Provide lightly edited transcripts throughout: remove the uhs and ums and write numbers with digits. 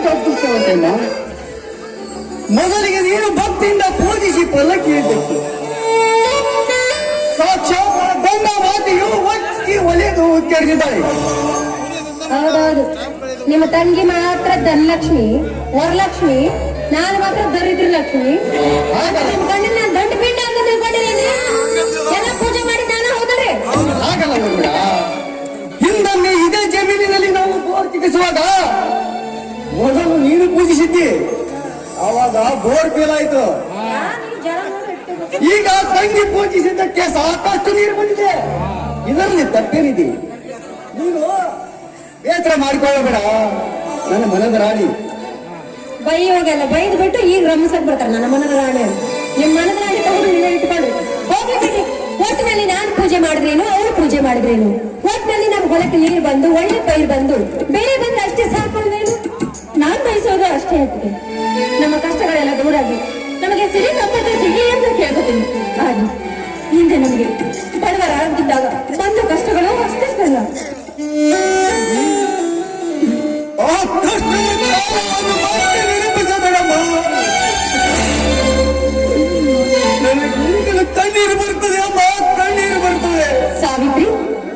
ತಪ್ಪುತ್ತೇವಲ್ಲ. ಮೊದಲಿಗೆ ನೀನು ಭಕ್ತಿಯಿಂದ ಪೂಜಿಸಿ ಫಲ ಕೇಳಬೇಕು. ಸಾಕ್ಷಾತ್ ಗಂಗಾ ಮಾತೆಯು ಒತ್ತಿ ಒಲೆದು ಕೆರೆದಿದ್ದಾಳೆ. ಹೌದೌದು, ನಿಮ್ಮ ತಂಗಿ ಮಾತ್ರ ಧನಲಕ್ಷ್ಮಿ, ವರಲಕ್ಷ್ಮಿ, ನಾನು ಮಾತ್ರ ದರಿದ್ರ ಲಕ್ಷ್ಮಿ. ನಿಮ್ ಗಂಡನ ನಾನು ದಂಡ ಪಿಂಡ ಅಂತ ತಿಳ್ಕೊಂಡಿದ್ದೀನಿ. ಎಲ್ಲ ಪೂಜೆ ಮಾಡಿ ನಾನು ಹೋದರೆ ಹಾಗಲ್ಲ ನೋಡ. ಹಿಂದೊಮ್ಮೆ ಇದೇ ಜಮೀನಿನಲ್ಲಿ ನಾವು ಬೋರ್ ಕಿಗಿಸುವಾಗ ಮೊದಲು ನೀನು ಪೂಜಿಸಿದ್ದಿ, ಆವಾಗ ಬೋರ್ ಫೇಲ್ ಆಯ್ತು. ಈಗ ತಂಗಿ ಪೂಜಿಸಿದ್ದಕ್ಕೆ ಸಾಕಷ್ಟು ನೀರು ಬಂದಿದೆ. ಇದರಲ್ಲಿ ತಪ್ಪೇನಿದೆ? ನೀನು ಬೇಸರ ಮಾಡಿಕೊಳ್ಳಬೇಡ, ನನ್ನ ಮನದ ರಾಣಿ. ಬೈಯೋಗೆಲ್ಲ ಬೈದು ಬಿಟ್ಟು ಈಗ ರಮಿಸಕ್ ಬರ್ತಾರೆ ನನ್ನ ಮನದ ರಾಣಿ ಅಂತ. ನಿಮ್ ಮನದ ರಾಣಿ ತಗೊಂಡು ನೀವೇ ಇಟ್ಕೊಂಡ್ರಿ ಹೋಗಿ ಬಿಡಿ. ಒಟ್ಟಿನಲ್ಲಿ ನಾನು ಪೂಜೆ ಮಾಡಿದ್ರೇನು, ಅವ್ರು ಪೂಜೆ ಮಾಡಿದ್ರೇನು, ಒಟ್ಟಿನಲ್ಲಿ ನಮ್ ಹೊಲಕ್ಕೆ ನೀರು ಬಂದು ಒಳ್ಳೆ ಪೈರು ಬಂದು ಬೆಳೆ ಬಂದು ಅಷ್ಟೇ ಸಾಕೊಂಡೇನು. ನಾನ್ ಬಯಸೋದು ಅಷ್ಟೇ ಆಗ್ತದೆ. ನಮ್ಮ ಕಷ್ಟಗಳೆಲ್ಲ ದೂರಾಗಿ ನಮಗೆ ಸಿರಿ ಸಂಪರ್ಕ ಸಿಗಿ ಅಂತ ಕೇಳ್ಕೊತೀನಿ. ಹಾಗೆ ಹಿಂದೆ ನಮಗೆ ಬಡವರಾಗಿದ್ದಾಗ ಬಂದ ಕಷ್ಟಗಳು ಅಷ್ಟಷ್ಟಲ್ಲ. ಕಣ್ಣೀರು ಬರ್ತದೆ ಅಮ್ಮ, ಕಣ್ಣೀರು ಬರ್ತದೆ. ಸಾವಿತ್ರಿ,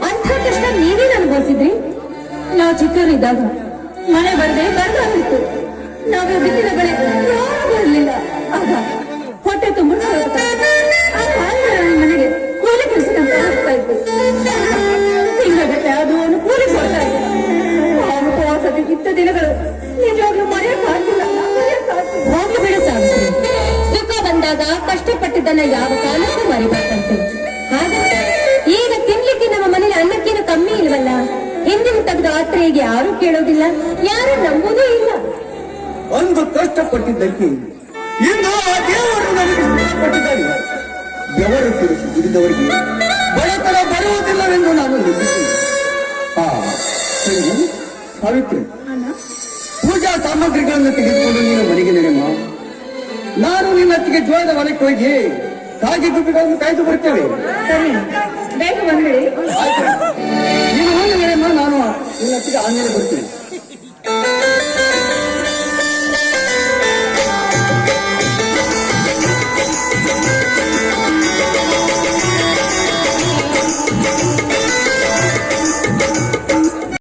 ಅಂಥ ಕಷ್ಟ ನೀವೇ ಅನುಭವಿಸಿದ್ರಿ. ನಾವು ಚಿಕ್ಕವರಿದ್ದಾಗ ಮಳೆ ಬರದೆ ಬರದಾಗಿತ್ತು. ನಾವು ಬಿತ್ತಿದ ಬೆಳೆ ಯಾರು ಬರಲಿಲ್ಲ. ಆಗ ಹೊಟ್ಟೆ ತುಂಬ ಮನೆಗೆ ಕೂಲಿ ಕೆಲಸಕ್ಕಂತ ಆಗ್ತಾ ಇತ್ತು. ತಿಂಗಳಗಟ್ಟೆ ಅದು ಒಂದು ಕೂಲಿ ಕೊಡ್ತಾ ಇತ್ತು. ಉಪವಾಸದ ಇತ್ತ ದಿನಗಳು ನಿಜವಾಗ್ಲೂ ಮರೆಯಕ್ಕಾಗಿಲ್ಲ. ಹೋಗಿ ಬಿಡು ಸಾವಿತ್ರಿ, ಸುಖ ಬಂದಾಗ ಕಷ್ಟಪಟ್ಟಿದ್ದನ್ನ ಯಾವ ಕಾಲಕ್ಕೂ ಮರಿಬೇಕಂತೆ. ಹಾಗಂತ ಈಗ ತಿನ್ಲಿಕ್ಕೆ ನಮ್ಮ ಮನೇಲಿ ಅನ್ನಕ್ಕೇನು ಕಮ್ಮಿ ಇಲ್ವಲ್ಲ. ಹಿಂದಿನ ತೆಗೆದ ಆತ್ರೆಗೆ ಯಾರು ಕೇಳೋದಿಲ್ಲ, ಯಾರು ನಂಬುದೂ ಇಲ್ಲ. ಒಂದು ಕಷ್ಟಪಟ್ಟಿದ್ದಕ್ಕೆ ಇಂದು ಆ ದೇವರು ನಮಗೆ ಕೊಟ್ಟಿದ್ದಾನೆ. ಬೆವರು ಸುರಿಸಿ ದುಡಿದವರಿಗೆ ಬಡತನ ಬರುವುದಿಲ್ಲವೆಂದು ನಾನು ನಂಬಿದ್ದೇನೆ. ಸಾವಿತ್ರಿ, ಪೂಜಾ ಸಾಮಗ್ರಿಗಳನ್ನು ತೆಗೆದುಕೊಂಡು ನೀನು ಮನೆಗೆ ನಡೆಯಮ್ಮ. ನಾನು ನಿನ್ನತ್ತಿಗೆ ಜೋಳದ ಹೊಲಕ್ಕೆ ಹೋಗಿ ಕಾಗಿ ಗುಬ್ಬಿಗಳನ್ನು ಕಾಯ್ದು ಬರ್ತೇವೆ. ಸರಿ, ಬೇಗ ಬಂದ್ಬಿಡಿ. ನೀನು ಒಂದು ನಡೆಯಮ್ಮ, ನಾನು ನಿನ್ನತ್ತಿಗೆ ಆಮೇಲೆ ಬರ್ತೀನಿ.